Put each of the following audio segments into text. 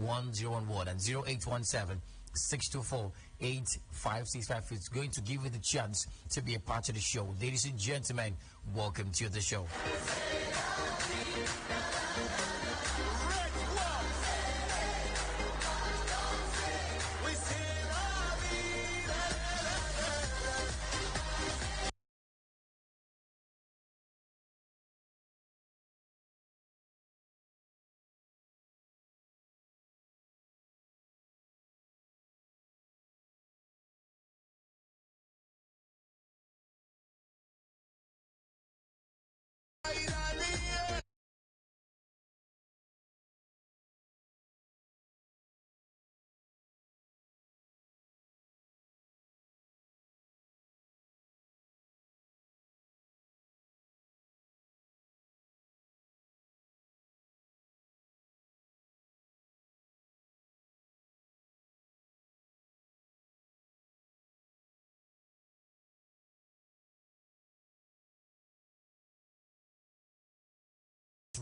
1011 and 0817-624-8565. It's going to give you the chance to be a part of the show. Ladies and gentlemen, welcome to the show.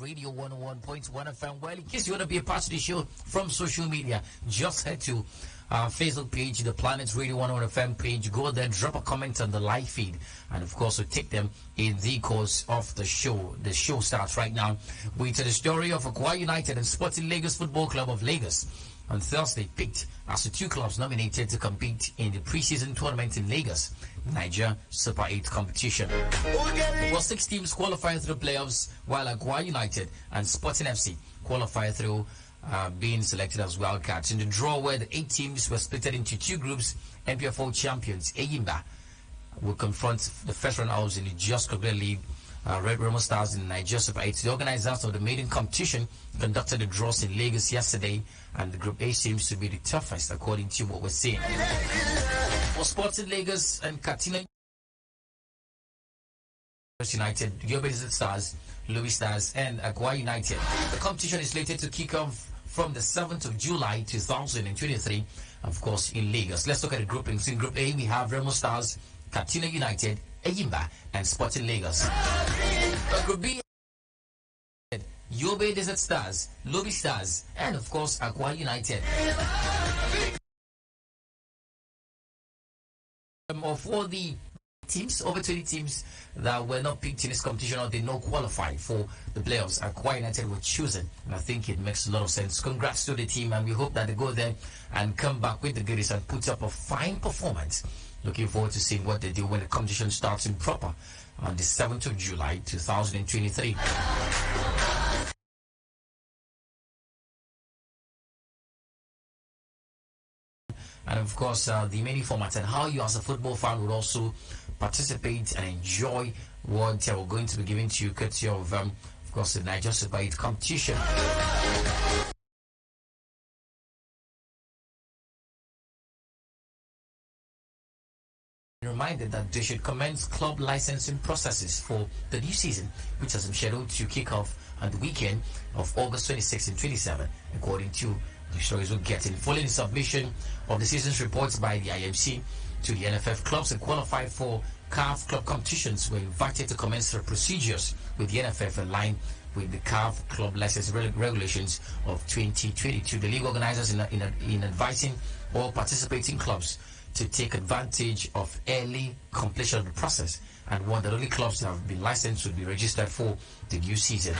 Radio 101.1 FM. Well, in case you want to be a part of the show from social media, just head to our Facebook page, the Planet Radio 101 FM page. Go there, drop a comment on the live feed, and of course, we'll take them in the course of the show. The show starts right now with the story of Akwa United and Sporting Lagos Football Club of Lagos. On Thursday, picked as the two clubs nominated to compete in the preseason tournament in Lagos, Niger Super 8 competition. Well, 6 teams qualified through playoffs, while Akwa United and Sporting FC qualified through being selected as wildcards. In the draw, where the 8 teams were split into 2 groups, NPFL champions Eyimba will confront the first runners in the Just Concluded League, Red Remo Stars in Niger Super 8. The organizers of the maiden competition conducted the draws in Lagos yesterday, and the Group A seems to be the toughest according to what we're seeing. For Sporting Lagos and Katina United, Yobe Stars, Louis Stars, and Akwa United. The competition is slated to kick off from the 7th of July 2023, of course, in Lagos. Let's look at the groupings. In Group A, we have Remo Stars, Katina United, Eyimba, and Sporting Lagos. Group B, Yobe Desert Stars, Lobby Stars, and of course Akwa United. Of all the teams, over 20 teams that were not picked in this competition or did not qualify for the playoffs, Akwa United were chosen, and I think it makes a lot of sense. Congrats to the team, and we hope that they go there and come back with the goodies and put up a fine performance. Looking forward to seeing what they do when the competition starts in proper on the 7th of July 2023. And of course, the many formats and how you as a football fan would also participate and enjoy what we're going to be giving to you courtesy of course, the Niger Super 8 competition. Reminded that they should commence club licensing processes for the new season, which has been scheduled to kick off on the weekend of August 26 and 27, according to the stories we're getting. Following the submission of the season's reports by the IMC to the NFF, clubs that qualified for CAF club competitions were invited to commence their procedures with the NFF in line with the CAF club license regulations of 2022. The league organizers in advising all participating clubs to take advantage of early completion of the process, and one that only clubs that have been licensed would be registered for the new season.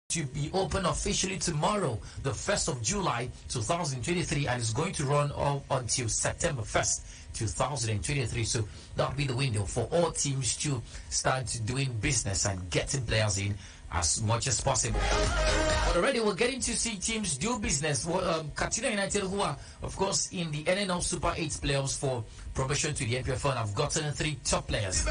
To be open officially tomorrow, the 1st of July 2023, and it's going to run all until September 1st 2023. So that'll be the window for all teams to start doing business and getting players in as much as possible. But already we're getting to see teams do business. Katina United, who are of course in the NNL Super 8 playoffs for promotion to the NPFL, and have gotten 3 top players.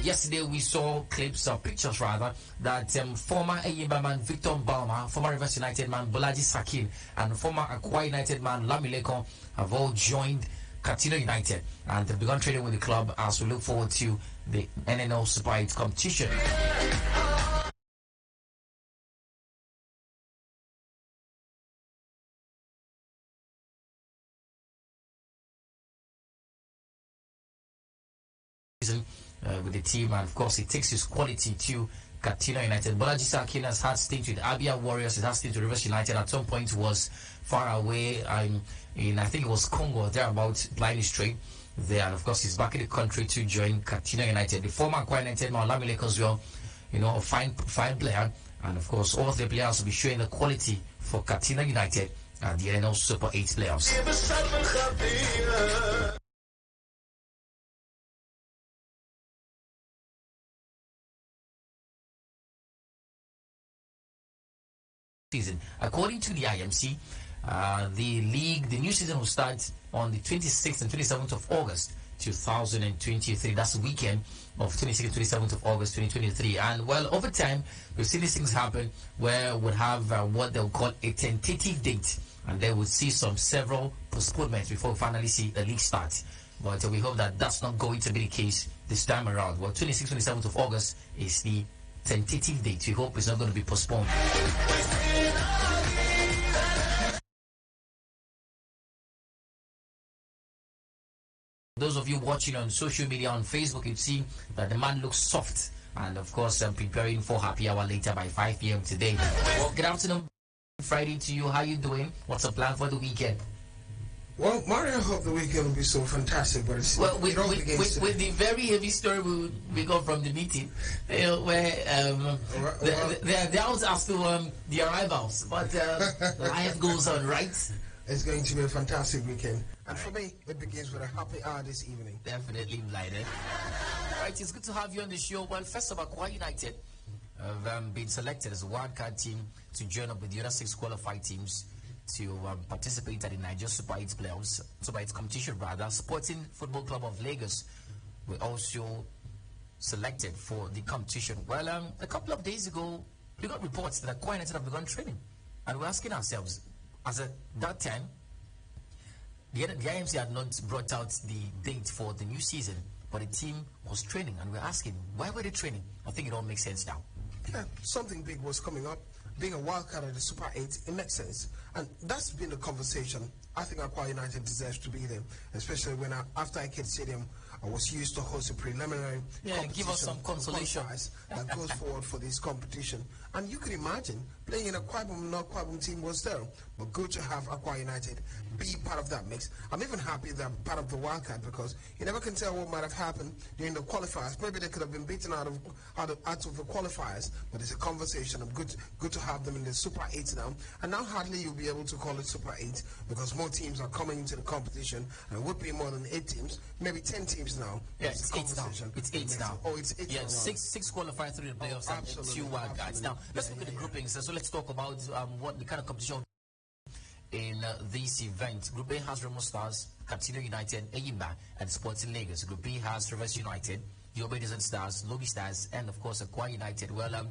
Yesterday we saw clips or pictures rather that former Eyimba man Victor Balma, former Rivers United man Bolaji Sakin, and former Akwa United man Lamileko have all joined Katina United and they've begun training with the club as we look forward to the NNL Super 8 competition. With the team, and of course it takes his quality to Katina United. Bolaji Sakin has had stints with Abia Warriors. He has stints with Rivers United. At some point was far away in, I think it was Congo, thereabouts, blindly straight there. And of course, he's back in the country to join Katina United. The former Akwa United, Maolamile Kozio, a fine player. And of course, all the players will be showing the quality for Katina United at the NL Super 8 playoffs. Season. According to the IMC, the new season will start on the 26th and 27th of August 2023. That's the weekend of 26th and 27th of August 2023. And well, over time, we've seen these things happen where we'll have what they'll call a tentative date, and they will see several postponements before we finally see the league start. But we hope that that's not going to be the case this time around. Well, 26th, 27th of August is the tentative date. We hope it's not going to be postponed. Those of you watching on social media, on Facebook, you've seen that the man looks soft. And of course, I'm preparing for happy hour later by 5 p.m. today. Well, good afternoon, Friday to you. How you doing? What's the plan for the weekend? Well, Mario, I hope the weekend will be so fantastic, but it's with the very heavy story we got from the meeting, where they're out as to the arrivals, but life goes on, right? It's going to be a fantastic weekend, and for me, it begins with a happy hour this evening. Definitely, Blighted. Right, it's good to have you on the show. Well, first of all, Akwa United have been selected as a wildcard team to join up with the other 6 qualified teams to participate at the Niger Super 8 playoffs, Super 8 competition rather. Sporting Football Club of Lagos were also selected for the competition. Well, a couple of days ago, we got reports that Akwa United have begun training, and we're asking ourselves, as at that time, the IMC had not brought out the date for the new season, but the team was training, and we're asking, why were they training? I think it all makes sense now. Yeah, something big was coming up. Being a wildcard at the Super 8, it makes sense. And that's been the conversation. I think Akwa United deserves to be there, especially when after Iked Stadium, I was used to host a preliminary competition. Give us some consolation that goes forward for this competition. And you can imagine playing in a Kwabum team was there. But good to have Akwa United be part of that mix. I'm even happy that I'm part of the wildcard, because you never can tell what might have happened during the qualifiers. Maybe they could have been beaten out of the qualifiers, but it's a conversation. I'm good to have them in the Super 8 now. And now hardly you'll be able to call it Super 8, because more teams are coming into the competition, and it would be more than 8 teams, maybe 10 teams now. Yeah, it's 8 now. It's 8 now. Oh, it's 8 yeah, now. six qualified through the playoffs and 2 wildcards. Now, let's look at the groupings. So let's talk about what the kind of competition in this event. Group A has Remo Stars, Katina United, Eyimba, and Sporting Lagos. Group B has Rivers United, the Obedient Stars, Lobby Stars, and of course Akwa United. Well,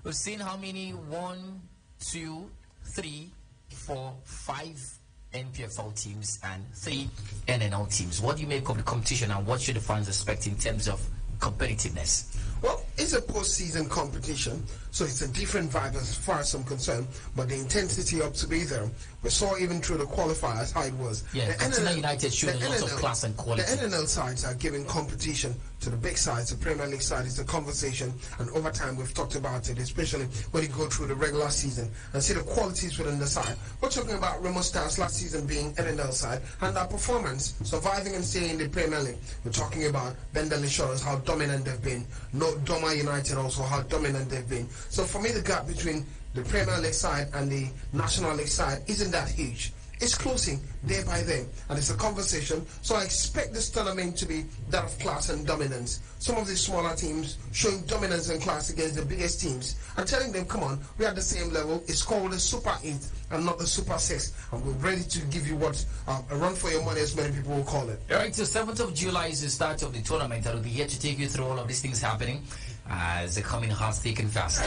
we've seen how many 1, 2, 3, 4, 5 NPFL teams and 3 NNL teams. What do you make of the competition, and what should the fans expect in terms of competitiveness? Well, it's a postseason competition, so it's a different vibe as far as I'm concerned, but the intensity up to be there. We saw even through the qualifiers how it was. Yeah, NNL United showed a lot of class and quality. The NNL sides are giving competition to the big sides. The Premier League side is the conversation, and over time we've talked about it, especially when you go through the regular season and see the qualities within the side. We're talking about Remo Stars last season being NNL side, and our performance, surviving and staying in the Premier League. We're talking about Bendel Insurance, how dominant they've been. No, Doma United also, how dominant they've been. So for me, the gap between the Premier League side and the National League side isn't that huge. It's closing day by day, and it's a conversation. So I expect this tournament to be that of class and dominance. Some of these smaller teams showing dominance and class against the biggest teams and telling them, come on, we're at the same level. It's called the Super 8 and not the Super 6. And we're ready to give you what a run for your money, as many people will call it. All right, so 7th of July is the start of the tournament. I'll be here to take you through all of these things happening as the coming hard, thick and fast.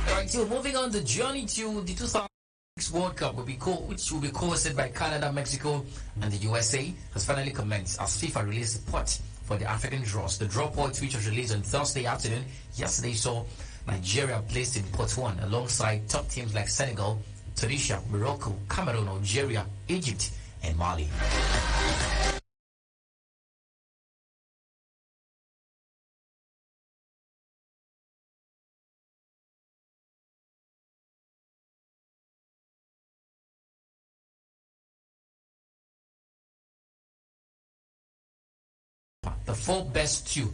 All right, so moving on, the journey to the 2006 World Cup which will be co-hosted by Canada, Mexico, and the USA, has finally commenced as FIFA released the pot for the African draws. The draw pot, which was released on Thursday afternoon, yesterday saw Nigeria placed in pot 1 alongside top teams like Senegal, Tunisia, Morocco, Cameroon, Algeria, Egypt, and Mali. The 4 best 2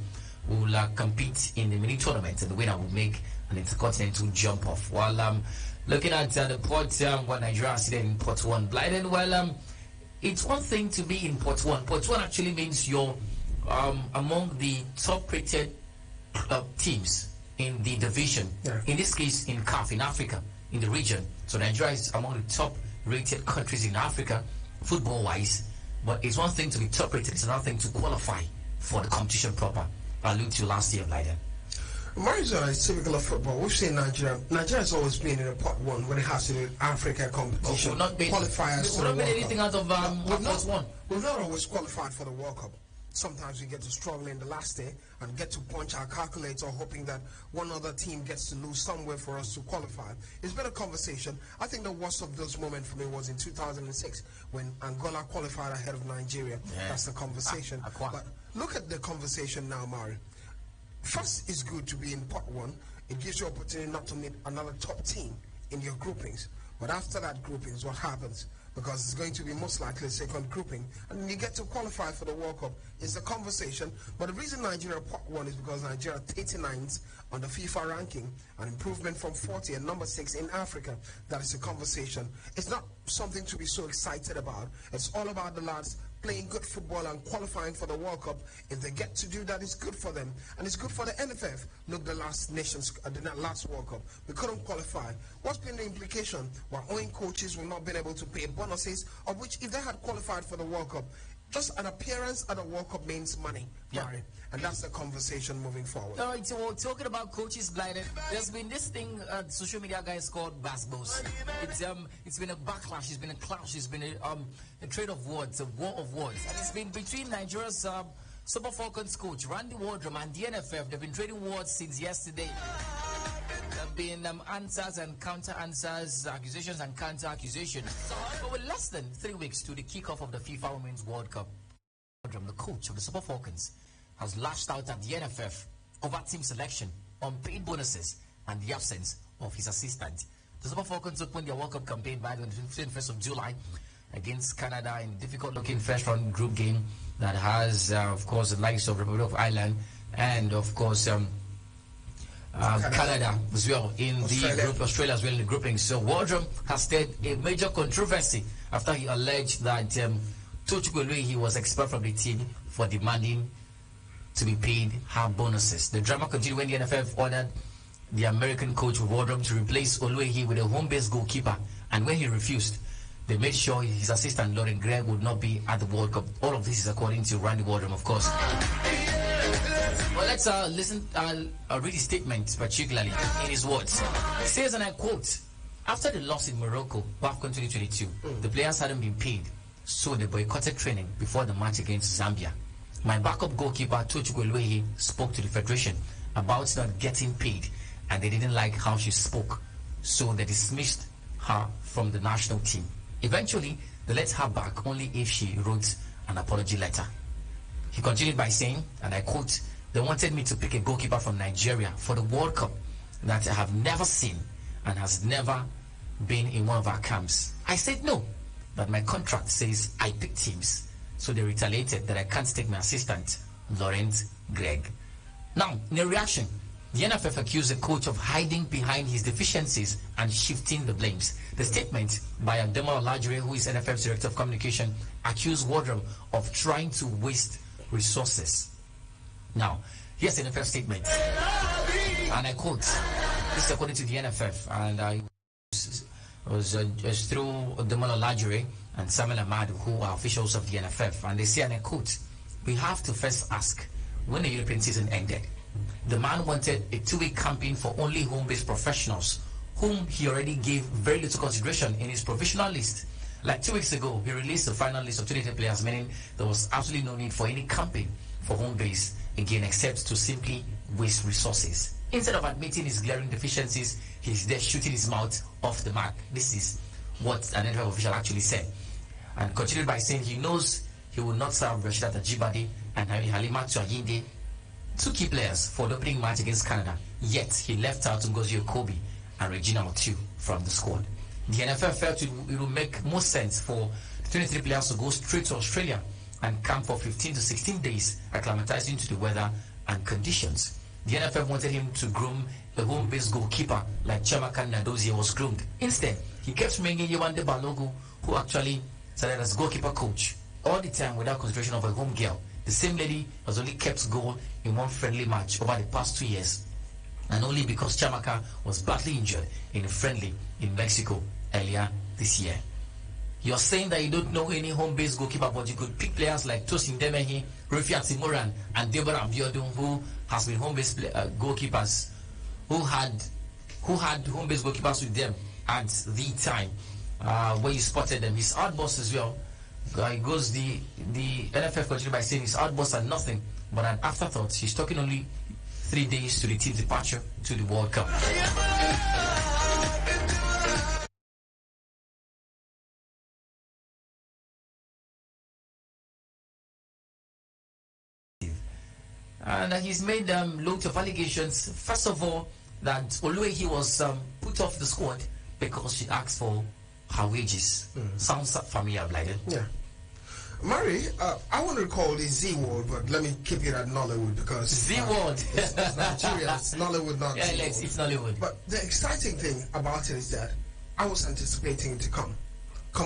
will compete in the mini tournament, and the winner will make an intercontinental jump off. While looking at the pot, what Nigeria is in pot 1, Blyden, well, it's one thing to be in pot 1. Pot 1 actually means you're among the top-rated teams in the division. Yeah. In this case, in CAF, in Africa, in the region. So Nigeria is among the top-rated countries in Africa, football-wise. But it's one thing to be top-rated, it's another thing to qualify for the competition proper. I alluded to last year, Blyden. Marizona is typical of football. We've seen Nigeria. Nigeria has always been in a pot 1 when it has to do with Africa competition. We've not been anything out of pot 1. We've not always qualified for the World Cup. Sometimes we get to struggle in the last day and get to punch our calculator, hoping that one other team gets to lose somewhere for us to qualify. It's been a conversation. I think the worst of those moments for me was in 2006 when Angola qualified ahead of Nigeria. Yeah. That's the conversation. But look at the conversation now, Mari. First, it's good to be in pot 1. It gives you opportunity not to meet another top team in your groupings. But after that groupings, what happens? Because it's going to be most likely a second grouping, and you get to qualify for the World Cup. It's a conversation. But the reason Nigeria pot 1 is because Nigeria 39th on the FIFA ranking, an improvement from 40 and number 6 in Africa. That is a conversation. It's not something to be so excited about. It's all about the lads playing good football and qualifying for the World Cup. If they get to do that, it's good for them. And it's good for the NFF. Look, the last World Cup, we couldn't qualify. What's been the implication? Well, owing coaches will not been able to pay bonuses, of which if they had qualified for the World Cup, just an appearance at a World Cup means money. Yeah. Right? And that's the conversation moving forward. All right, so talking about coaches, Blyden, there's been this thing social media guys called Basbos. It's been a backlash, it's been a clash, it's been a trade of words, a war of words. And it's been between Nigeria's Super Falcons coach, Randy Wardrum, and the NFF. They've been trading words since yesterday. There have been answers and counter-answers, accusations and counter-accusations. But with less than 3 weeks to the kickoff of the FIFA Women's World Cup, Wardrum, the coach of the Super Falcons, has lashed out at the NFF over team selection, unpaid bonuses, and the absence of his assistant. The Super Falcons opened their World Cup campaign by the 21st of July against Canada in a difficult-looking first-round group game that has, of course, the likes of Republic of Ireland and, of course, Canada as well in the group, Australia as well in the grouping. So Wardrum has stirred a major controversy after he alleged that Tochukwu Eluehi was expelled from the team for demanding to be paid her bonuses. The drama continued when the NFF ordered the American coach Wardrum to replace Eluehi with a home-based goalkeeper, and when he refused, they made sure his assistant Lauren Gregg would not be at the World Cup. All of this is according to Randy Wardrum, of course. Well, let's listen. Read his statement, particularly in his words. He says, and I quote, "After the loss in Morocco, AFCON 2022, the players hadn't been paid, so they boycotted training before the match against Zambia. My backup goalkeeper, Tochukwu Eluehi, spoke to the Federation about not getting paid, and they didn't like how she spoke, so they dismissed her from the national team. Eventually, they let her back only if she wrote an apology letter." He continued by saying, and I quote, "They wanted me to pick a goalkeeper from Nigeria for the World Cup that I have never seen and has never been in one of our camps. I said no, but my contract says I pick teams. So they retaliated that I can't take my assistant, Laurent Gregg." Now, in a reaction, the NFF accused the coach of hiding behind his deficiencies and shifting the blames. The statement by Ademola Olajire, who is NFF's Director of Communication, accused Wardrum of trying to waste resources. Now, here's the NFF statement, and I quote, this is according to the NFF, and it was through Ademola Olajire and Samuel Ahmad, who are officials of the NFF, and they say, and I quote, "We have to first ask, when the European season ended, the man wanted a 2-week campaign for only home-based professionals, whom he already gave very little consideration in his provisional list. Like 2 weeks ago, he released the final list of 28 players, meaning there was absolutely no need for any campaign for home base again, except to simply waste resources. Instead of admitting his glaring deficiencies, he's there shooting his mouth off the mark." This is what an NFF official actually said. And continued by saying he knows he will not serve Rashidat Ajibade and Halima Tuayinde, 2 key players, for the opening match against Canada, yet he left out Ngozi Okobi and Regina Otu from the squad. The NFF felt it would make more sense for 23 players to go straight to Australia and camp for 15 to 16 days, acclimatizing to the weather and conditions. The NFF wanted him to groom a home-based goalkeeper like Chiamaka Nnadozie was groomed. Instead, he kept bringing Yewande Balogun, who actually started as goalkeeper coach, all the time without consideration of a home girl. The same lady has only kept goal in one friendly match over the past 2 years, and only because Chiamaka was badly injured in a friendly in Mexico earlier this year. You're saying that you don't know any home-based goalkeeper, but you could pick players like Tosin Demehi, Rufiat Timoran, and Deborah Abiodun, who has been home-based goalkeepers, who had home-based goalkeepers with them at the time where you spotted them. His outbursts as well. He goes the NFF continued by saying his outbursts are nothing but an afterthought. He's talking only 3 days to the team's departure to the World Cup. And he's made loads of allegations. First of all, that Oluwehi was put off the squad because she asked for her wages. Sounds familiar, Blyden? Yeah. Murray, I want to recall the Z word, but let me keep it at Nollywood because Z word. It's Nigeria. It's Nollywood, not yeah, it's Nollywood. But the exciting thing about it is that I was anticipating it to come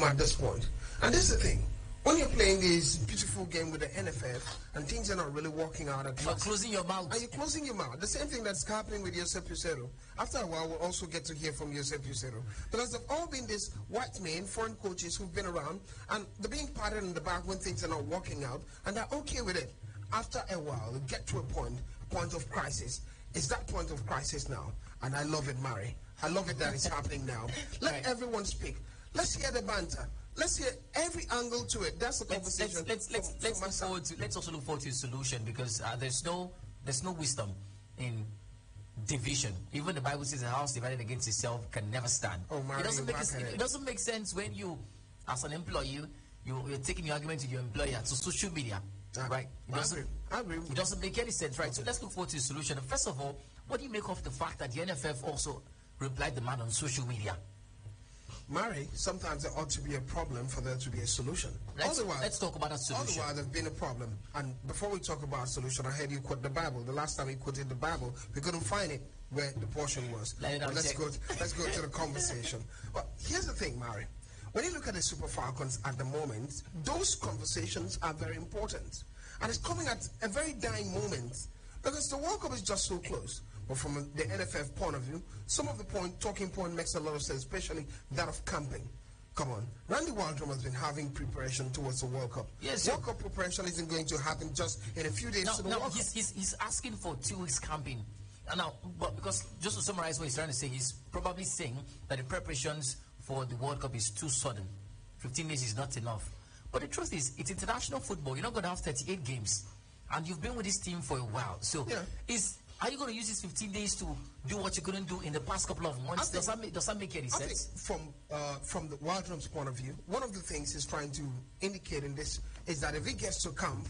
at this point. And this is the thing. When you're playing this beautiful game with the NFF and things are not really working out at You're closing your mouth. And you're closing your mouth. The same thing that's happening with Josep Pucero. After a while, we'll also get to hear from Josep Pucero. Because they've all been these white men, foreign coaches who've been around, and they're being patted in the back when things are not working out, and they're okay with it. After a while, they get to a point of crisis. It's that point of crisis now. And I love it, Murray. I love it that it's happening now. Let everyone speak. Let's hear the banter. Let's hear every angle to it. That's the conversation. Let's also look forward to a solution, because there's no wisdom in division. Even the Bible says a house divided against itself can never stand. It doesn't make sense when you, as an employee, you're taking your argument to your employer to social media, right? I agree. It doesn't make any sense, right? So let's look forward to the solution. First of all, what do you make of the fact that the NFF also replied the man on social media? Murray, sometimes there ought to be a problem for there to be a solution. Let's talk about a solution. Otherwise, there's been a problem. And before we talk about a solution, I heard you quote the Bible. The last time we quoted the Bible, we couldn't find it where the portion was. Let's go to the conversation. Well, here's the thing, Murray. When you look at the Super Falcons at the moment, those conversations are very important. And it's coming at a very dying moment, because the World Cup is just so close. But from the NFF point of view, some of the talking point makes a lot of sense, especially that of camping. Come on. Randy Waldrum has been having preparation towards the World Cup. Yes, World Cup preparation isn't going to happen just in a few days to the World Cup. He's asking for 2 weeks camping. Now, but because just to summarize what he's trying to say, he's probably saying that the preparations for the World Cup is too sudden. 15 days is not enough. But the truth is, it's international football. You're not going to have 38 games. And you've been with this team for a while. So, are you going to use these 15 days to do what you couldn't do in the past couple of months? Does that make any sense? I think from the Waldrum's point of view, one of the things he's trying to indicate in this is that if he gets to camp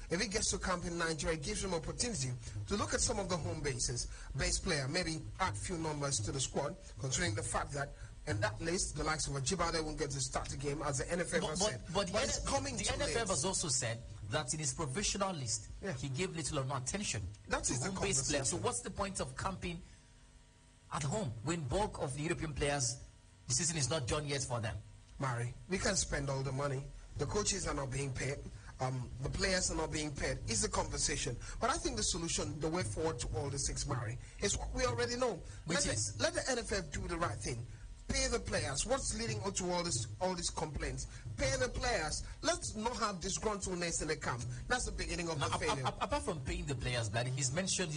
in Nigeria, it gives him opportunity to look at some of the home base player, maybe add few numbers to the squad, considering the fact that in that list, the likes of Ajibade won't get to start the game, as the NFF has said. But the NFF has also said that in his provisional list, he gave little or no attention to home-based players. So what's the point of camping at home when bulk of the European players, the season is not done yet for them? Murray, we can spend all the money. The coaches are not being paid. The players are not being paid. It's the conversation. But I think the solution, the way forward to all the 6, Murray, is what we already know. Let the NFF do the right thing. Pay the players. What's leading up to all these complaints? Pay the players. Let's not have disgruntledness in the camp. That's the beginning of the failure. Apart from paying the players, he's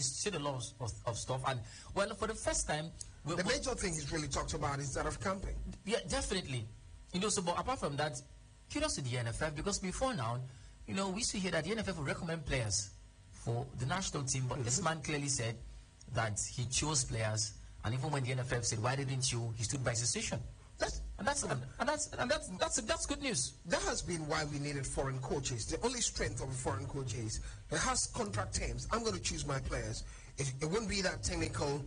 said a lot of stuff. And, well, for the first time... The major thing he's really talked about is that of camping. Yeah, definitely. So, but apart from that, kudos to the NFF, because before now, we used to hear that the NFF would recommend players for the national team, but this man clearly said that he chose players. And even when the NFF said, "Why didn't you?" he stood by his decision. That's good news. That has been why we needed foreign coaches. The only strength of a foreign coach is it has contract terms. I'm going to choose my players. It wouldn't be that technical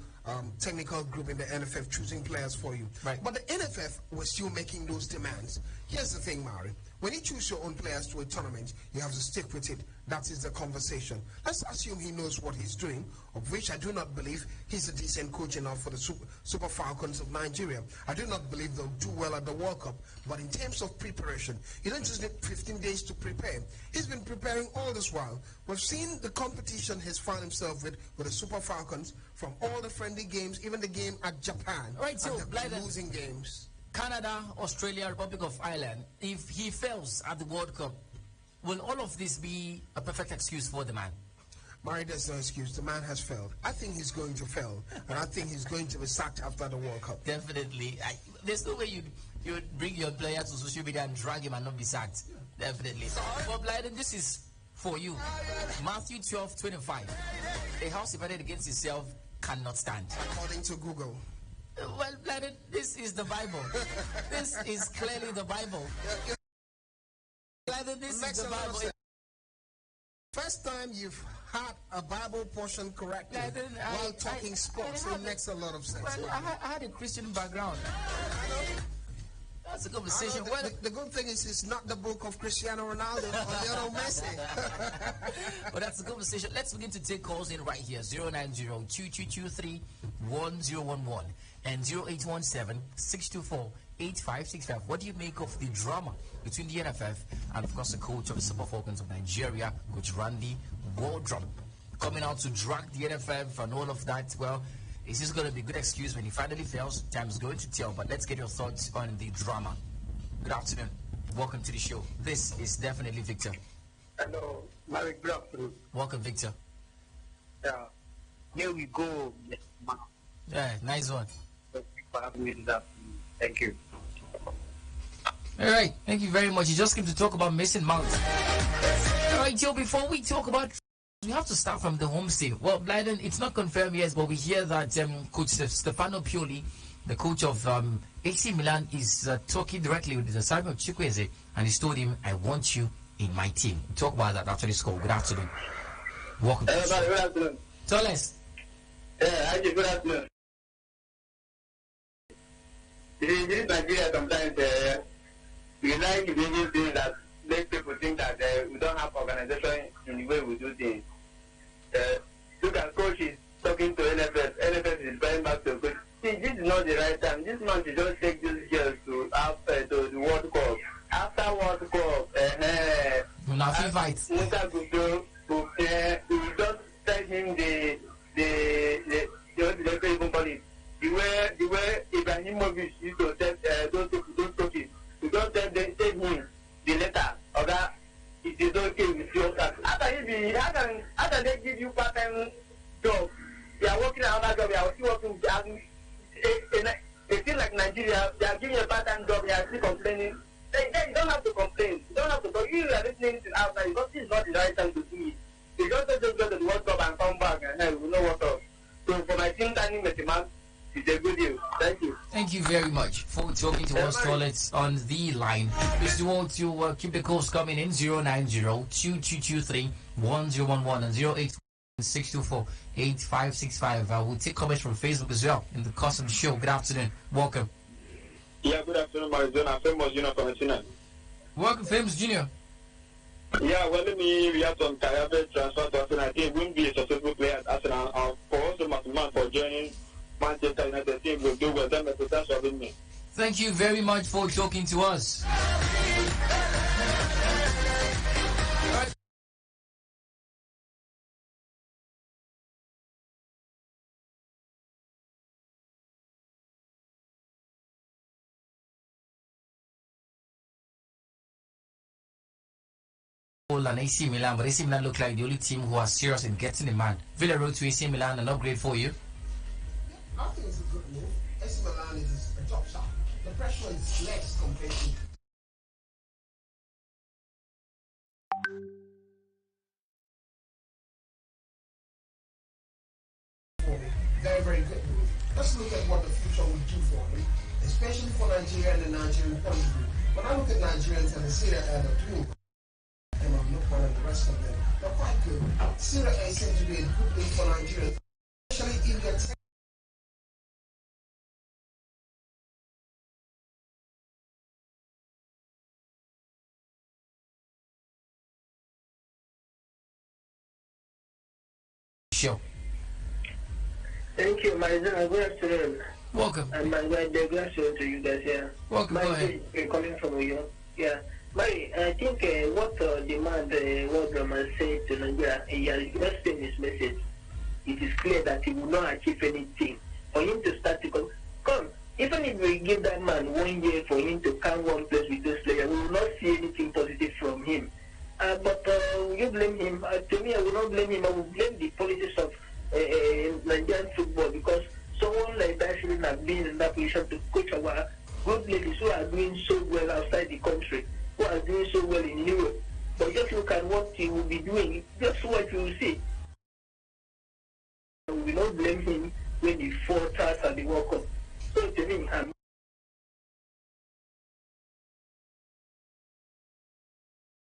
group in the NFF choosing players for you. Right. But the NFF was still making those demands. Here's the thing, Mari. when you choose your own players to a tournament, you have to stick with it. That is the conversation. Let's assume he knows what he's doing, of which I do not believe he's a decent coach enough for the Super Falcons of Nigeria. I do not believe they'll do well at the World Cup. But in terms of preparation, you don't just need 15 days to prepare. He's been preparing all this while. We've seen the competition he's found himself with the Super Falcons, from all the friendly games, even the game at Japan, right, so and the losing games. Canada, Australia, Republic of Ireland, if he fails at the World Cup, will all of this be a perfect excuse for the man? Murray, there's no excuse. The man has failed. I think he's going to fail, and I think he's going to be sacked after the World Cup. Definitely. There's no way you'd bring your player to social media and drag him and not be sacked. Definitely. Well, Blyden, this is for you. Matthew 12:25. A house divided against itself cannot stand. According to Google. Well, Blyden, this is the Bible. This is clearly the Bible. Blyden, this is the Bible. First time you've had a Bible portion correctly while talking sports. It makes a lot of sense. Well, I had a Christian background. That's a conversation. The good thing is it's not the book of Cristiano Ronaldo or Lionel Messi. But that's the conversation. Let's begin to take calls in right here. 090-2223-1011 and 0817-624-8565. What do you make of the drama between the NFF and, of course, the coach of the Super Falcons of Nigeria, Coach Randy Waldrum, coming out to drag the NFF and all of that? Well, is this going to be a good excuse when he finally fails? Time is going to tell, but let's get your thoughts on the drama. Good afternoon. Welcome to the show. This is definitely Victor. Hello, Mary, good afternoon. Welcome, Victor. Yeah, here we go. Yeah, nice one. Thank you. All right, thank you very much. You just came to talk about Mason Mount. All right, Joe, before we talk about, we have to start from the home state. Well, Blyden, it's not confirmed yet, but we hear that Coach Stefano Pioli, the coach of AC Milan, is talking directly with Samuel Chukwueze, and he's told him, I want you in my team. We'll talk about that after this call. Good afternoon. Welcome. Good afternoon. Tell us. Yeah, good afternoon. This Nigeria sometimes we like doing things that make people think that we don't have organization in the way we do things. Look at coaches talking to NFS. NFS is going back to coach. See, this is not the right time. This man should just take these girls to the World Cup. After World Cup, Now, fight. Musa Gudo, we just tell him the way Ibrahimovic used to tell those coaches. We don't tell him the letter of that. It is okay with you. How can they give you part-time job? They are working another job. They are still working. They feel like Nigeria. They are giving you a part-time job. They are still complaining. You don't have to complain. You don't have to talk. You are listening to outside. This is not the right time to do it. You just go to the World Cup and come back and we know what else. So for my team, Danny Metiman, it's a good deal. Thank you. Thank you very much for talking to us, Toilets, on the line. Please do want to keep the calls coming in. 090-2223-1011 and 08624-8565. We'll take comments from Facebook as well in the course of the show. Good afternoon. Welcome. Yeah, good afternoon, Marizona. Famous Junior from China. Welcome, Famous Junior. Yeah, well, let me react on Kayabe transfer to Arsenal. I think it wouldn't be a successful player at Arsenal. For also Matuman for joining Manchester United team will do well. Thanks for having me. Thank you very much for talking to us. And AC Milan, but AC Milan look like the only team who are serious in getting a man. Villarreal to AC Milan, an upgrade for you. I think it's a good move. AC Milan is a top shot. The pressure is less compared to. Very, very good move. Let's look at what the future will do for him, especially for Nigeria and the Nigerian point of view. When I look at Nigerians and the Syria and the team, and I'm looking at the rest of them, they're quite good. Syria seems to be a good thing for Nigeria, especially if they're show. Thank you, Marizana. Good afternoon. Welcome. And my good afternoon to you guys here. Welcome. Go ahead. Coming from you. Yeah. Mary, I think what the man, what Brahman said to Nigeria, he has just sent his message. It is clear that he will not achieve anything. For him to start to come, even if we give that man 1 year for him to come one place with those players, we will not see anything positive from him. But you blame him. To me, I will not blame him. I will blame the politics of Nigerian football, because someone like that shouldn't have been in that position to coach our good ladies who are doing so well outside the country, who are doing so well in Europe. But just look at what he will be doing. Just what you will see. We will not blame him when he falters at the World Cup. So to me,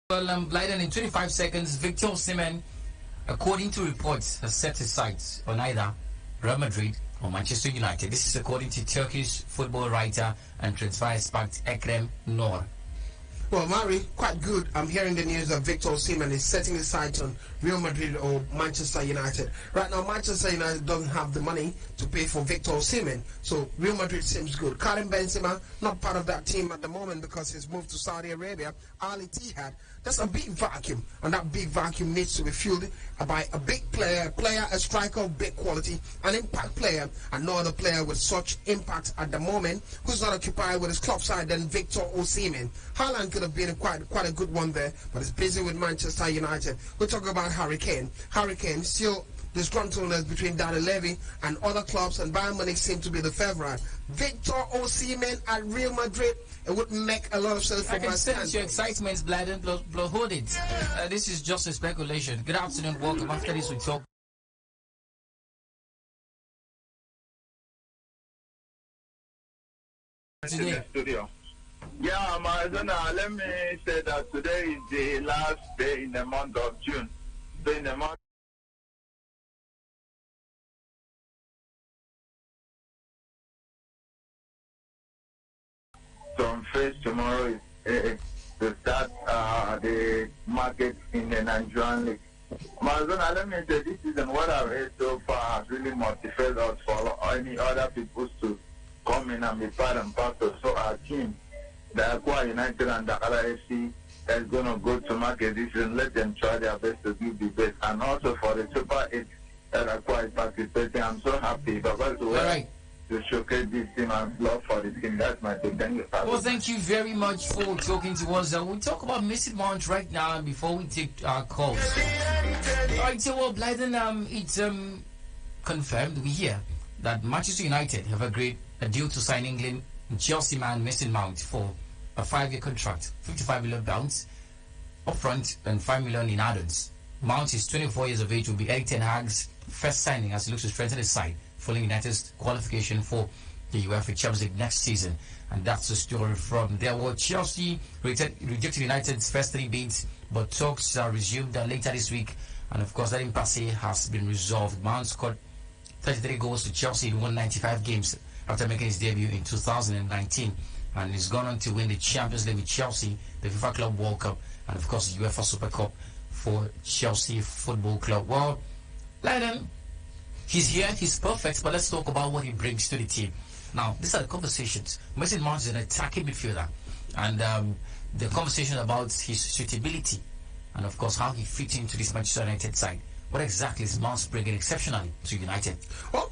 Well, Blyden, in 25 seconds, Victor Osimhen, according to reports, has set his sights on either Real Madrid or Manchester United. This is according to Turkish football writer and transfer expert Ekrem Noor. Well, Mari, quite good. I'm hearing the news that Victor Osimhen is setting his sights on Real Madrid or Manchester United. Right now, Manchester United doesn't have the money to pay for Victor Osimhen, so Real Madrid seems good. Karim Benzema, not part of that team at the moment because he's moved to Saudi Arabia. Al Ittihad. That's a big vacuum, and that big vacuum needs to be filled by a big player, a striker of big quality, an impact player, and no other player with such impact at the moment who's not occupied with his club side than Victor Osimhen. Haaland could have been quite a good one there, but he's busy with Manchester United. We're talking about Harry Kane. Harry Kane still disgruntledness between Daniel Levy and other clubs, and Bayern Munich seem to be the favorite. Victor Osimhen at Real Madrid, it would make a lot of sense for I can sense your excitement, Blyden. Hold it. This is just a speculation. Good afternoon, welcome. After this, we talk. Studio. Yeah, Marazana, let me say that today is the last day in the month of June. So in the month on first tomorrow is to start the market in the Nigerian League. Marazona, let me say this season, what I've heard so far has really motivated us for any other people to come in and be part and parcel. So our team, the Aqua United and the other FC, is going to go to market this season. Let them try their best to do the best. And also for the Super 8 that Aqua is participating, I'm so happy because to showcase this team and love for the team. That's my thing. Thank you. Well, thank you very much for talking to us. We'll talk about Mason Mount right now before we take our calls. All right, so well, Blyden, it's confirmed. We hear that Manchester United have agreed a deal to sign England Chelsea man Mason Mount for a 5-year contract, £55 million upfront and $5 million in add-ons. Mount is 24 years of age, will be Erik ten Hag's first signing as he looks to strengthen his side following United's qualification for the UEFA Champions League next season. And that's the story from there. Well, Chelsea rejected United's first 3 bids, but talks are resumed later this week. And of course, that impasse has been resolved. Mount scored 33 goals to Chelsea in 195 games after making his debut in 2019. And he's gone on to win the Champions League with Chelsea, the FIFA Club World Cup, and of course the UEFA Super Cup for Chelsea Football Club. Well, Lennon, he's here, he's perfect, but let's talk about what he brings to the team. Now, these are the conversations. Mason Mount is an attacking midfielder, and the conversation about his suitability, and of course how he fits into this Manchester United side. What exactly is Mount bringing exceptionally to United? Well,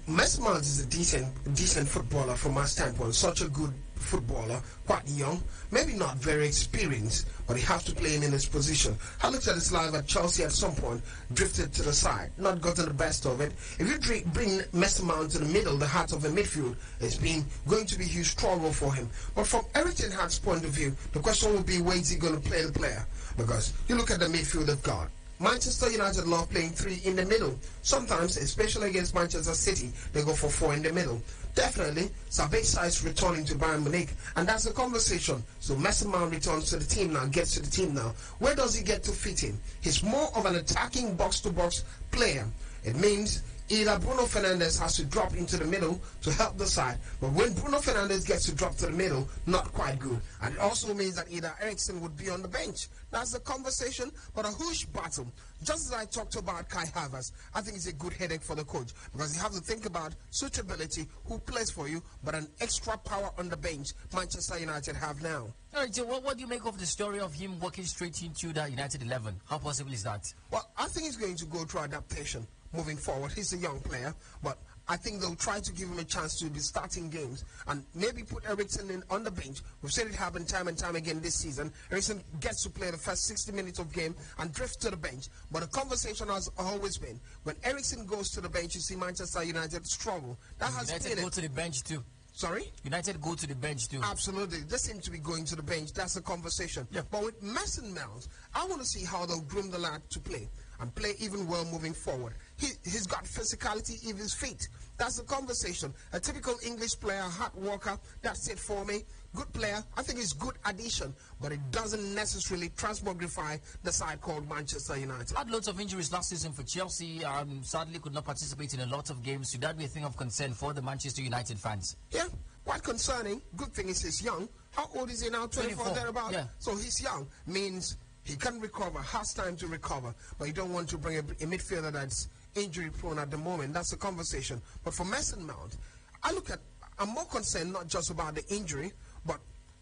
Mason Mount is a decent footballer from my standpoint. Such a good footballer, quite young, maybe not very experienced, but he has to play him in his position. I looked at his life at Chelsea at some point, drifted to the side, not gotten the best of it. If you bring Mason Mount to the middle, the heart of the midfield, it's been going to be a huge struggle for him. But from Erik ten Hag's point of view, the question will be, where is he going to play the player? Because you look at the midfield they've got. Manchester United love playing 3 in the middle. Sometimes, especially against Manchester City, they go for 4 in the middle. Definitely, Sabitzer is returning to Bayern Munich, and that's the conversation. So Mason Mount returns to the team now, gets to the team now. Where does he get to fit in? He's more of an attacking box-to-box player. It means either Bruno Fernandes has to drop into the middle to help the side. But when Bruno Fernandes gets to drop to the middle, not quite good. And it also means that either Eriksen would be on the bench. That's the conversation, but a huge battle. Just as I talked about Kai Havertz, I think it's a good headache for the coach because you have to think about suitability, who plays for you, but an extra power on the bench Manchester United have now. All right, so what do you make of the story of him walking straight into the United 11? How possible is that? Well, I think he's going to go through adaptation moving forward. He's a young player, but I think they'll try to give him a chance to be starting games and maybe put Eriksen in on the bench. We've seen it happen time and time again this season. Eriksen gets to play the first 60 minutes of game and drifts to the bench. But the conversation has always been, when Eriksen goes to the bench, you see Manchester United struggle. That has United go to the bench too. Sorry? United go to the bench too. Absolutely. They seem to be going to the bench. That's the conversation. Yeah. But with Mason Mount, I want to see how they'll groom the lad to play and play even well moving forward. He's got physicality in his feet. That's the conversation. A typical English player, hard worker, that's it for me. Good player. I think he's good addition, but it doesn't necessarily transmogrify the side called Manchester United. Had lots of injuries last season for Chelsea. Sadly could not participate in a lot of games. Should that be a thing of concern for the Manchester United fans? Yeah, quite concerning. Good thing is he's young. How old is he now? 24, thereabout? Yeah. So he's young. Means he can recover, has time to recover, but you don't want to bring a midfielder that's injury prone at the moment. That's the conversation. But for Mason Mount, I'm more concerned not just about the injury, but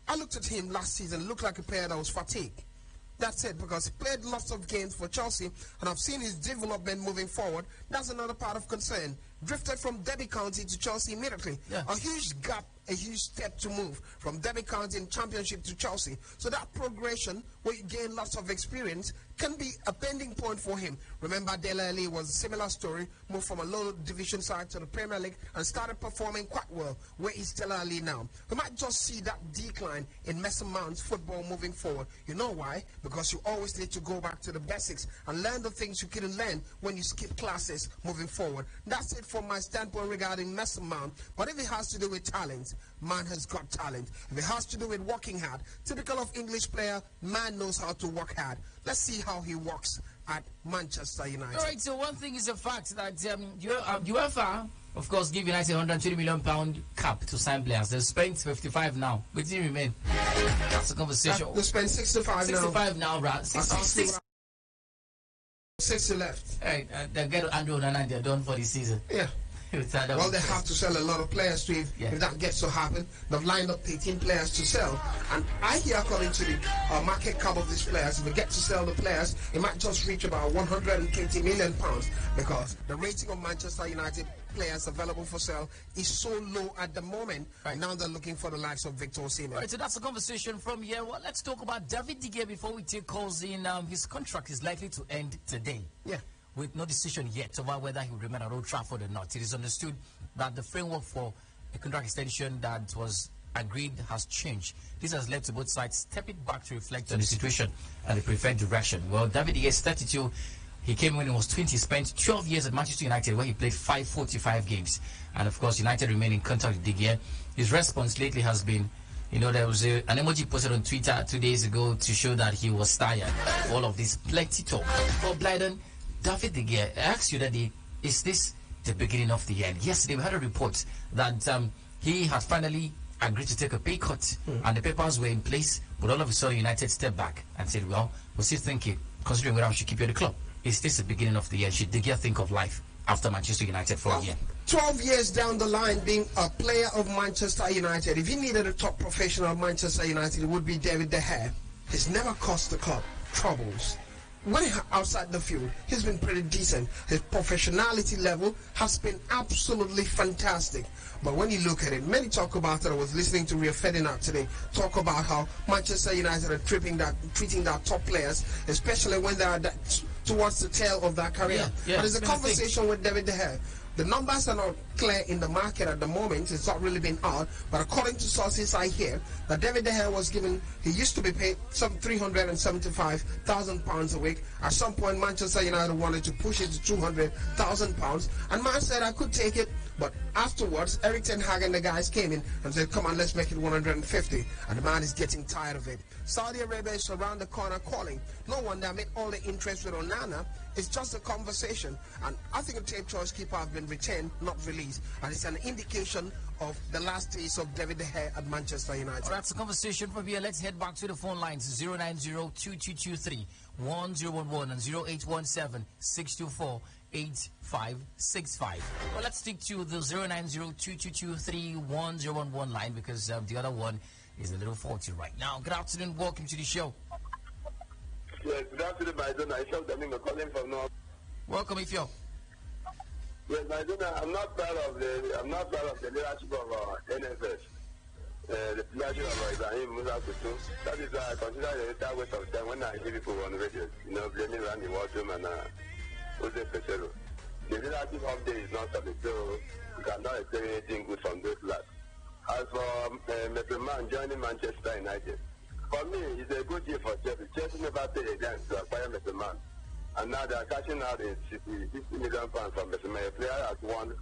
I looked at him last season, looked like a player that was fatigued. That's it, because he played lots of games for Chelsea, and I've seen his development moving forward. That's another part of concern. Drifted from Derby County to Chelsea immediately. Yeah. A huge gap, a huge step to move from Derby County in Championship to Chelsea. So that progression, where you gain lots of experience, can be a bending point for him. Remember, Dele Alli was a similar story, moved from a low division side to the Premier League and started performing quite well. Where is Dele Alli now? We might just see that decline in Mason Mount's football moving forward. You know why? Because you always need to go back to the basics and learn the things you couldn't learn when you skip classes moving forward. That's it from my standpoint regarding Mason Mount. But if it has to do with talent, man has got talent. If it has to do with working hard, typical of English player, man knows how to work hard. Let's see how he works at Manchester United. All right, so one thing is a fact that UEFA, of course, give United £120 million cap to sign players. They've spent 55 now. But it remain. That's the conversation. They spend 65 now. 65 now, right? 60 left. Right, they get Andrew Onana and they're done for the season. Yeah. Well, they have to sell a lot of players to if that gets to happen. They've lined up 18 players to sell. And I hear, according to the market cap of these players, if we get to sell the players, it might just reach about £120 million because the rating of Manchester United players available for sale is so low at the moment. Right now, they're looking for the likes of Victor Osimhen. Right, so that's a conversation from here. Well, let's talk about David De Gea before we take calls in. His contract is likely to end today. Yeah. With no decision yet about whether he will remain at Old Trafford or not. It is understood that the framework for a contract extension that was agreed has changed. This has led to both sides stepping back to reflect on the situation and the preferred direction. Well, David De Gea is 32. He came when he was 20. He spent 12 years at Manchester United where he played 545 games. And of course, United remain in contact with De Gea. His response lately has been, there was an emoji posted on Twitter 2 days ago to show that he was tired. All of this plenty talk. But Blyden, David De Gea, I asked you that is this the beginning of the end? Yesterday we had a report that he had finally agreed to take a pay cut and the papers were in place, but all of a sudden United stepped back and said, well, we're still thinking, considering whether we should keep you at the club. Is this the beginning of the end? Should De Gea think of life after Manchester United for a year? 12 years down the line being a player of Manchester United, if he needed a top professional of Manchester United, it would be David De Gea. He's never cost the club troubles. When outside the field, he's been pretty decent. His professionality level has been absolutely fantastic. But when you look at it, many talk about it. I was listening to Rio Ferdinand today talk about how Manchester United are treating their top players, especially when they are towards the tail of their career. Yeah, but there's a conversation with David De Gea. The numbers are not clear in the market at the moment. It's not really been out. But according to sources I hear, that David De Gea was given, he used to be paid some £375,000 a week. At some point, Manchester United wanted to push it to £200,000. And man said, I could take it, But afterwards, Eric Ten Hag and the guys came in and said, come on, let's make it 150. And the man is getting tired of it. Saudi Arabia is around the corner calling. No wonder amid all the interest with Onana. It's just a conversation. And I think the tape choice keeper have been retained, not released. And it's an indication of the last days of David De Gea at Manchester United. Well, that's a conversation from here. Let's head back to the phone lines. 090-2223-1011 and 0817-624-8565. Well, let's stick to the 090-2223-1011 line because the other one is a little faulty right now. Good afternoon. Welcome to the show. Yes, good afternoon, my son. I showed them calling from North. Welcome, Ifyo. Yes, my son. I'm not proud of the leadership of NFS. The leadership of Ibrahim Musa Kutu. That is why I consider it a waste of time when I hear people on the radio, blaming Randy Waldrum and Jose Pesero. The leadership update is not solid, so you cannot expect anything good from those lads. As for Mr. Man joining Manchester United, for me, it's a good year for Chelsea. Chelsea never paid again to acquire Mr. Man. And now they are cashing out in £50 million from Mr. Man. A player has won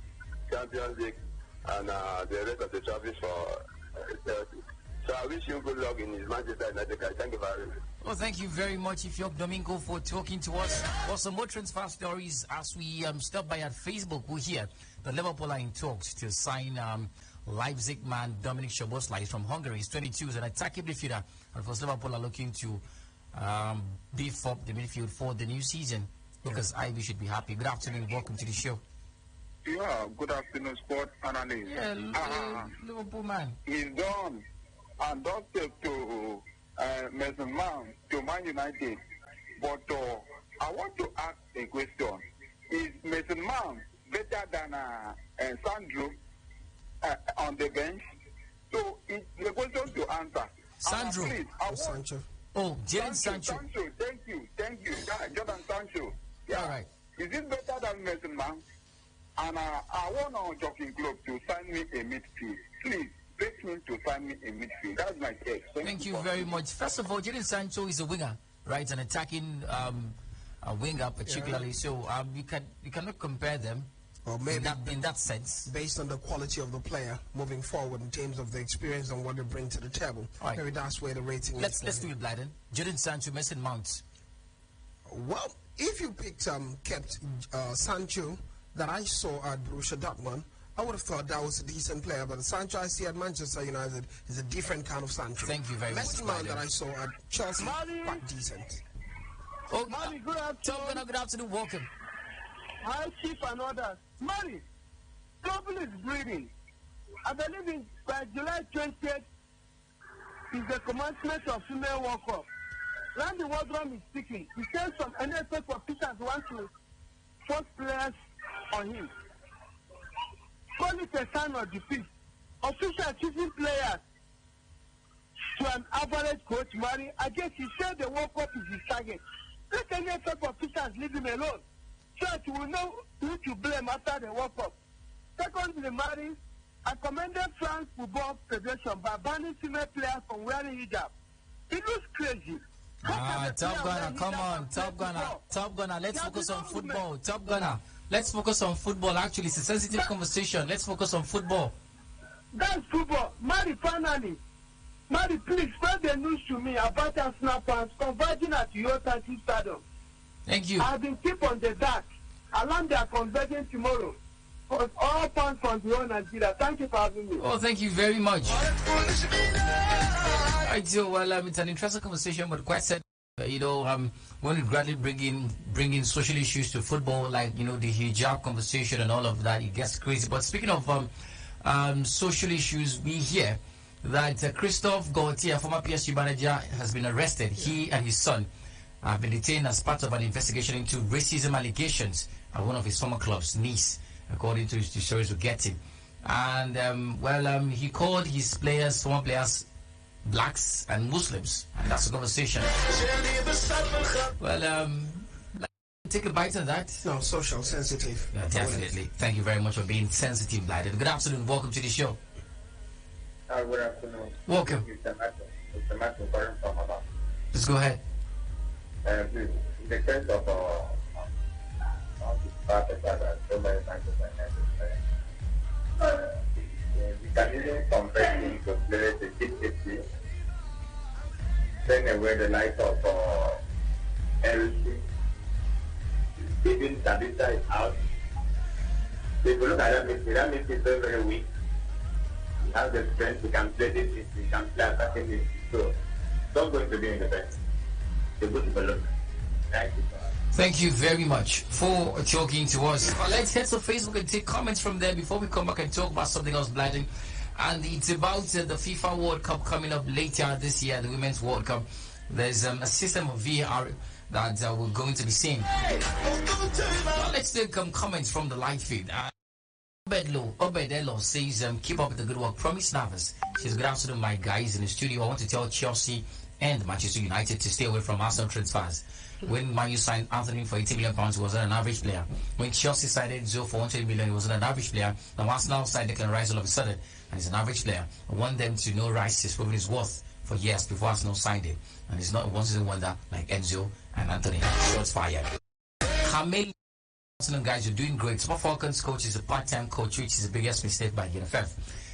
Champions League and the rest of the trophies for Chelsea. So I wish you good luck in his Manchester United. Thank you very much. Well, thank you very much, Ifyok Domingo, for talking to us. For some more transfer stories, as we stop by at Facebook, we hear that Liverpool are in talks to sign Leipzig man Dominic Szoboszlai from Hungary. He's 22, he's an attacking midfielder. And of course, Liverpool are looking to beef up the midfield for the new season. Lucas Ivy should be happy. Good afternoon. Welcome to the show. Yeah, good afternoon, sport analyst. Yeah, Liverpool man. He's done. And don't take to Mason Mount to Man United. But I want to ask a question. Is Mason Mount better than Sandro on the bench? So it's the question to answer. Sandro. Please, Sancho. Oh, Jadon Sancho. Sancho, thank you. Yeah, Jordan Sancho. Yeah. All right. Is it better than Mason Mount? And I want our jockey club to sign me a midfield. Please, beg him to sign me a midfield. That's my case. Thank you very much. First of all, Jadon Sancho is a winger, right? An attacking a winger, particularly. Yeah. So you cannot compare them. Or maybe in that sense, based on the quality of the player moving forward in terms of the experience and what they bring to the table. Right. Maybe that's where the rating is. Let's do it, Blyden. Jadon Sancho, Mason Mount. Well, if you kept Sancho that I saw at Borussia Dortmund, I would have thought that was a decent player. But the Sancho I see at Manchester United is a different kind of Sancho. Thank you very much. Mason Mount that I saw at Chelsea, quite decent. Oh, Mali, good afternoon. Good afternoon. Welcome. Hi, Chief and others. Mali, trouble is breeding. I believe by July 20th is the commencement of Female World Cup. Randy Waldrum is speaking. He says some NFF officials want to force players on him. Call it a sign of defeat. Officials choosing players to an average coach, Mari. I guess he said the World Cup is his target. Let NFF officials leave him alone. So that you will know who to blame after the World Cup. Secondly, Mari, I commended France Football Federation by banning female players from wearing hijab. It looks crazy. Top Gunner, come on, Top Gunner, let's focus on football. Top Gunner, let's focus on football. Actually, it's a sensitive conversation. Let's focus on football. That's football. Mari, finally. Mari, please spread the news to me about Arsenal fans converging at Toyota Stadium. Thank you. I've been kept on the dark. Alarm they are converging tomorrow. For all fans from the whole Nigeria. Thank you for having me. Oh, thank you very much. Right, so, well, it's an interesting conversation, but quite sad. When we gradually bring in social issues to football, like, the hijab conversation and all of that, it gets crazy. But speaking of social issues, we hear that Christophe Gaultier, former PSG manager, has been arrested. He and his son have been detained as part of an investigation into racism allegations at one of his former clubs, Nice, according to the stories we're getting. And, he called his former players, blacks and Muslims, and that's a conversation. Well, take a bite of that. No, social sensitive. Yeah, definitely. Thank you very much for being sensitive, Blyden. Good afternoon. Welcome to the show. Good afternoon. Welcome. Mr. Matthew calling from Abba. Let's go ahead. Please, in the case of the part of that, so many Manchester United players, We can even compare him to players to keep safety. Then away the light of LC. Even Tabitha is out. If you look at that makes it very, very weak. He has the strength, he can play this, he can play attacking this. So, it's not going to be in the best. It's a good development. Thank you. Thank you very much for talking to us. Let's head to Facebook and take comments from there before we come back and talk about something else blinding. And it's about the FIFA World Cup coming up later this year, the Women's World Cup. There's a system of VAR that we're going to be seeing. Let's take comments from the live feed. Obedelo says, keep up with the good work. Promise Navas says, good afternoon, my guys in the studio. I want to tell Chelsea and Manchester United to stay away from Arsenal transfers. When Man U signed Anthony for £80 million, he wasn't an average player. When Chelsea signed Enzo for £120 million, he wasn't an average player. Now Arsenal signed Declan Rice all of a sudden, and he's an average player. I want them to know Rice has proven his worth for years before Arsenal signed him. And he's not a one-season wonder like Enzo and Anthony. Shots fired. Kamel, guys, you're doing great. Super Falcons coach is a part-time coach, which is the biggest mistake by the NFF.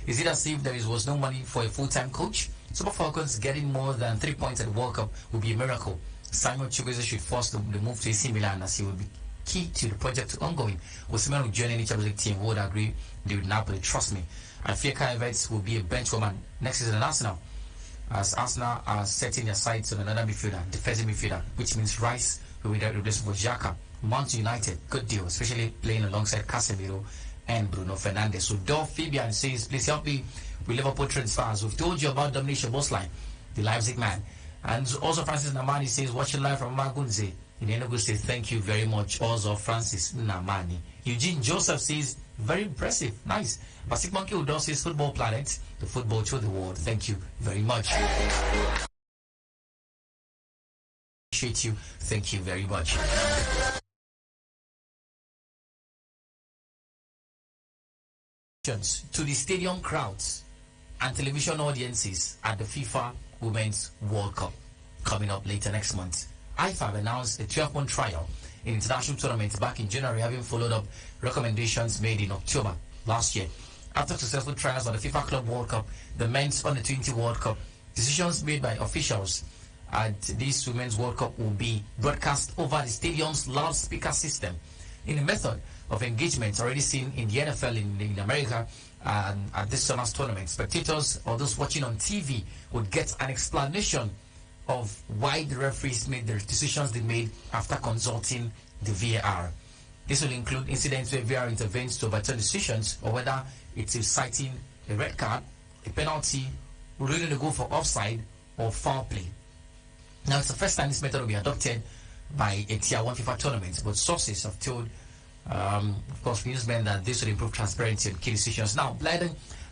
Is it as if there was no money for a full-time coach? Super Falcons getting more than 3 points at the World Cup would be a miracle. Simon Chukwueze should force the move to AC Milan, as he will be key to the project ongoing. Osimhen will join any Champions League team who would agree they would Napoli, trust me. And Kai Havertz will be a benchwoman next season in Arsenal, as Arsenal are setting their sights on another midfielder, defensive midfielder, which means Rice will be the replacement for Xhaka. Manchester United, good deal, especially playing alongside Casemiro and Bruno Fernandes. So Dolph Fabian says, please help me with Liverpool transfers. We've told you about Dominic Szoboszlai, the Leipzig man. And also Francis Namani says, watching live from Magunze in Enugu State. Thank you very much. Also Francis Namani. Eugene Joseph says, very impressive. Nice. Basic Monkey Udo says, Football Planet, the football to the world. Thank you very much. Appreciate you. Thank you very much. To the stadium crowds and television audiences at the FIFA Women's World Cup coming up later next month. IFAB announced a 12-month trial in international tournaments back in January, having followed up recommendations made in October last year. After successful trials for the FIFA Club World Cup, the Men's Under-20 World Cup, decisions made by officials at this Women's World Cup will be broadcast over the stadium's loudspeaker system in a method of engagement already seen in the NFL in America. At this summer's tournament, spectators or those watching on TV would get an explanation of why the referees made the decisions they made after consulting the VAR. This will include incidents where VAR intervenes to overturn decisions, or whether it is citing a red card, a penalty, ruling to go for offside or foul play. Now, it's the first time this method will be adopted by a Tier 1 FIFA tournament, but sources have told of course, newsmen that this would improve transparency and key decisions. Now,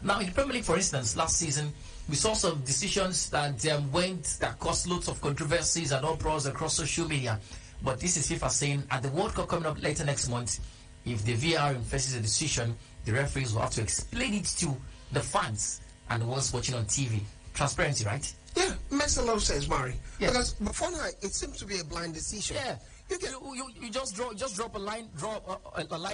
now in the Premier League, for instance, last season we saw some decisions that that caused loads of controversies and uproars across social media. But this is FIFA saying at the World Cup coming up later next month, if the VAR enforces a decision, the referees will have to explain it to the fans and the ones watching on TV. Transparency, right? Yeah, makes a lot of sense, Mari. Yeah. Because before now, it seems to be a blind decision. Yeah. You just drop a line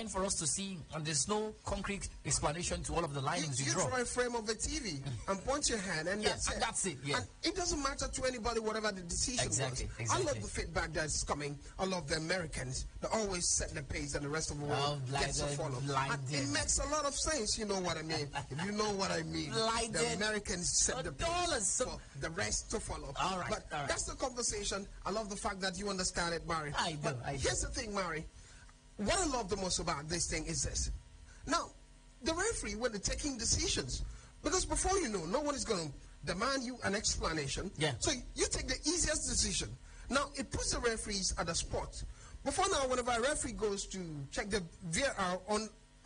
for us to see, and there's no concrete explanation to all of the lines you draw. You draw a frame of the TV and point your hand, and that's it. Yeah. And it doesn't matter to anybody whatever the decision was. Exactly. I love the feedback that's coming. I love the Americans. They always set the pace, and the rest of the world gets to follow. And it makes a lot of sense. You know what I mean? If you know what I mean, the Americans set the pace for the rest to follow. All right. But that's the conversation. I love the fact that you understand it, Mari. I do. Here's the thing, Mari. What I love the most about this thing is this. Now, the referee, when they're taking decisions, because before you know, no one is going to demand you an explanation. Yeah. So you take the easiest decision. Now, it puts the referees at a spot. Before now, whenever a referee goes to check the VAR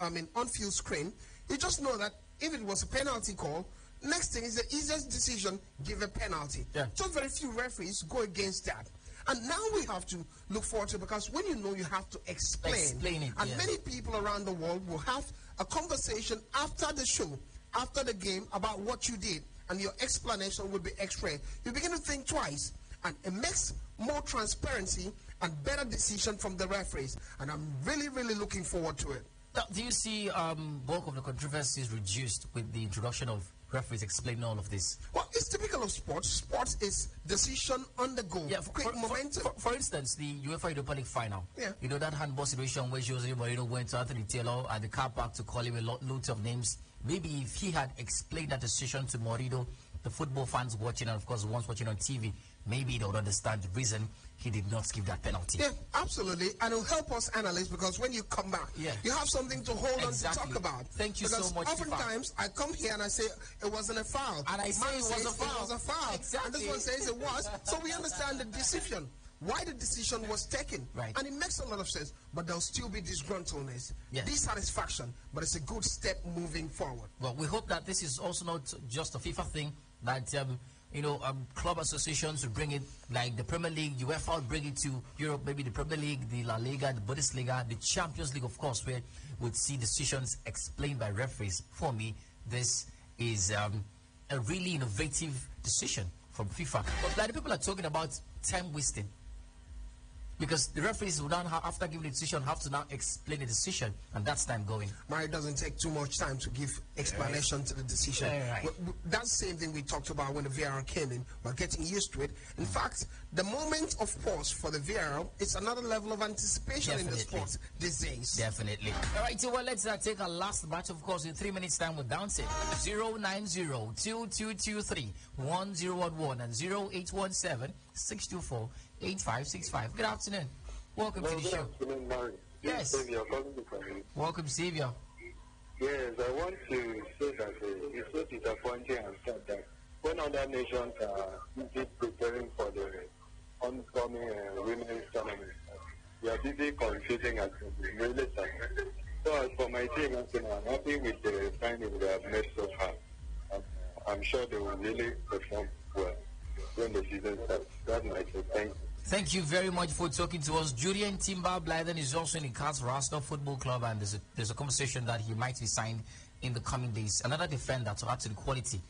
on-field screen, you just know that if it was a penalty call, next thing is the easiest decision, give a penalty. Yeah. So very few referees go against that. And now we have to look forward to it, because when you know, you have to explain it. And yes. many people around the world will have a conversation after the show, after the game, about what you did, and your explanation will be X-ray. You begin to think twice, and it makes more transparency and better decision from the referees. And I'm really, really looking forward to it. Now, do you see bulk of the controversies reduced with the introduction of referees explaining all of this? Well, it's typical of sports. Sports is decision on the go. Yeah, quick momentum. For instance, the UEFA Europa League final. Yeah. You know that handball situation where Jose Mourinho went to Anthony Taylor at the car park to call him loads of names. Maybe if he had explained that decision to Mourinho, the football fans watching, and of course the ones watching on TV, maybe they would understand the reason he did not give that penalty. Yeah, absolutely. And it'll help us analyze, because when you come back, you have something to hold on to talk about. Thank you because so much. Oftentimes, I come here and I say it wasn't a foul. And I say it was a foul. It was a foul. Exactly. And this one says it was. So we understand the decision. Why the decision was taken. Right. And it makes a lot of sense. But there'll still be disgruntledness, Yeah. dissatisfaction. But it's a good step moving forward. Well, we hope that this is also not just a FIFA thing, that club associations will bring it, like the Premier League, UEFA will bring it to Europe, maybe the Premier League, the La Liga, the Bundesliga, the Champions League, of course, where we'd see decisions explained by referees. For me, this is a really innovative decision from FIFA. But like the people are talking about time wasting, because the referees will now, after giving the decision, have to now explain the decision, and that's time going. It doesn't take too much time to give explanation to the decision. Right. That's the same thing we talked about when the VAR came in. We're getting used to it. In fact, the moment of pause for the VAR, it's another level of anticipation in the sport these days. Definitely. All right, so well, let's take our last match, of course, in 3 minutes' time with Downside. 090-2223-1011 and 0817-624-8565. Good afternoon. Welcome to the show. Good afternoon, Mary. Yes. Savior, welcome, Savior. Yes, I want to say that it's so disappointing and sad that when other nations are busy preparing for the oncoming women's tournament, we are busy confusing us. Really sad. So as for my team, I'm happy with the signing they have made so far. I'm sure they will really perform well when the season starts. That's my take. Thank you. Thank you very much for talking to us. Julian Timber Blythen is also in the cards for Arsenal Football Club, and there's a conversation that he might be signed in the coming days. Another defender to add to the quality.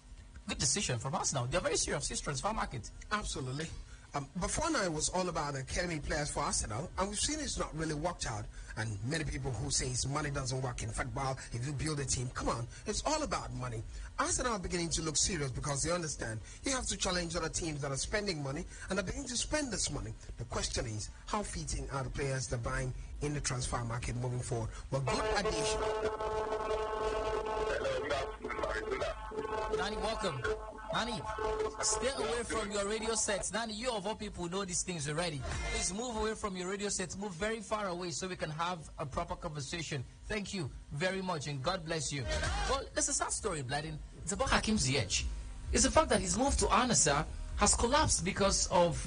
Good decision from Arsenal. They're very serious this transfer market. Absolutely. Before now, it was all about academy players for Arsenal, and we've seen it's not really worked out. And many people who say money doesn't work in football, if you build a team, come on, it's all about money. Arsenal are beginning to look serious because they understand you have to challenge other teams that are spending money and are beginning to spend this money. The question is, how fitting are the players they're buying in the transfer market moving forward? Well, good addition. Nani, welcome. Nani, stay away from your radio sets. Nani, you of all people know these things already. Please move away from your radio sets. Move very far away so we can have a proper conversation. Thank you very much, and God bless you. Well, this is our story, Blythen. It's about Hakim Ziyech. It's the fact that his move to Al-Nassr has collapsed because of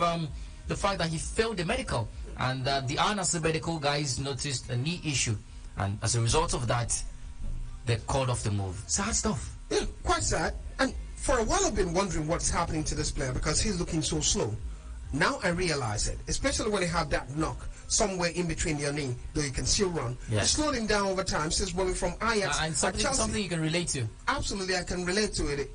the fact that he failed the medical. And the Al-Nassr medical guys noticed a knee issue. And as a result of that, they called off the move. Sad stuff. Yeah, quite sad. And for a while I've been wondering what's happening to this player because he's looking so slow. Now I realize it, especially when you have that knock somewhere in between your knee, though you can still run. Yeah. You slow him down over time since moving from Ajax and something you can relate to. Absolutely, I can relate to it.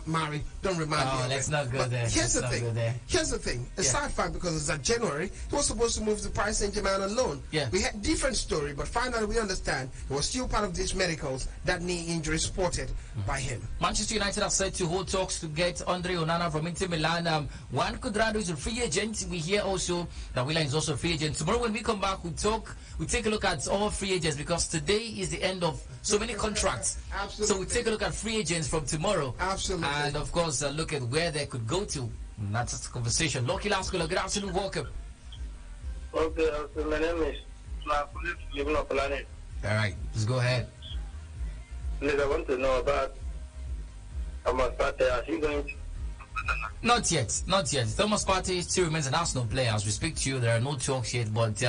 Mari, don't remind me. Let's not go there. Here's the thing. A side fact, because it's at January, he was supposed to move to Paris Saint-Germain on loan. Yeah. We had different story, but finally we understand it was still part of these medicals, that knee injury supported by him. Manchester United are set to hold talks to get Andre Onana from Inter Milan. Juan Cuadrado is a free agent. We hear also that Willian is also a free agent. Tomorrow when we come back, we'll take a look at all free agents because today is the end of so many contracts. Absolutely. So we'll take a look at free agents from tomorrow. Absolutely. And of course, look at where they could go to. And that's the conversation. Lucky Lascola, good afternoon, welcome. Okay, my name is Mafulit living on planet. All right, let's go ahead. Please, I want to know about Thomas Partey. Are you going to? Not yet. Thomas Partey still remains an Arsenal player. As we speak to you, there are no talks yet, but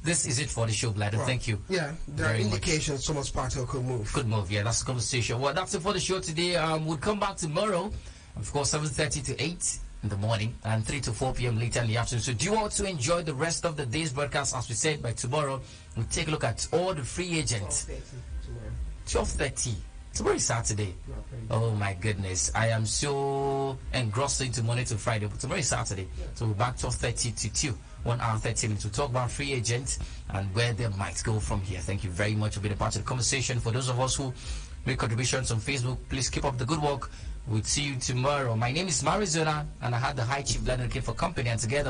this is it for the show, Blythen. Well, thank you. Yeah, there are indications Thomas Partey could move. Good move, yeah, that's the conversation. Well, that's it for the show today. We'll come back tomorrow, of course, 7:30 to 8 in the morning and 3 to 4 p.m. later in the afternoon. So do you want to enjoy the rest of the day's broadcast? As we said, by tomorrow, we'll take a look at all the free agents. 12:30. Tomorrow is Saturday. Oh my goodness. I am so engrossed into Monday to Friday. But tomorrow is Saturday. So we're back 12:30 to 2. 1 hour 30 minutes to talk about free agents and where they might go from here. Thank you very much for being a part of the conversation. For those of us who make contributions on Facebook, please keep up the good work. We'll see you tomorrow. My name is Marizona, and I had the High Chief Leonard K for company, and together